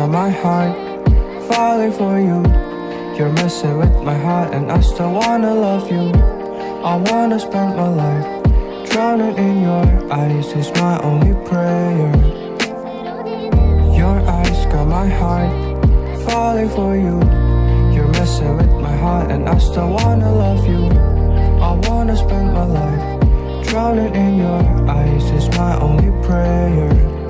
got my heart falling for you. You're messing with my heart and I still wanna love you. I wanna spend my life drowning in your eyes is my only prayer. Your eyes got my heart falling for you. You're messing with my heart and I still wanna love you. I wanna spend my life drowning in your eyes is my only prayer.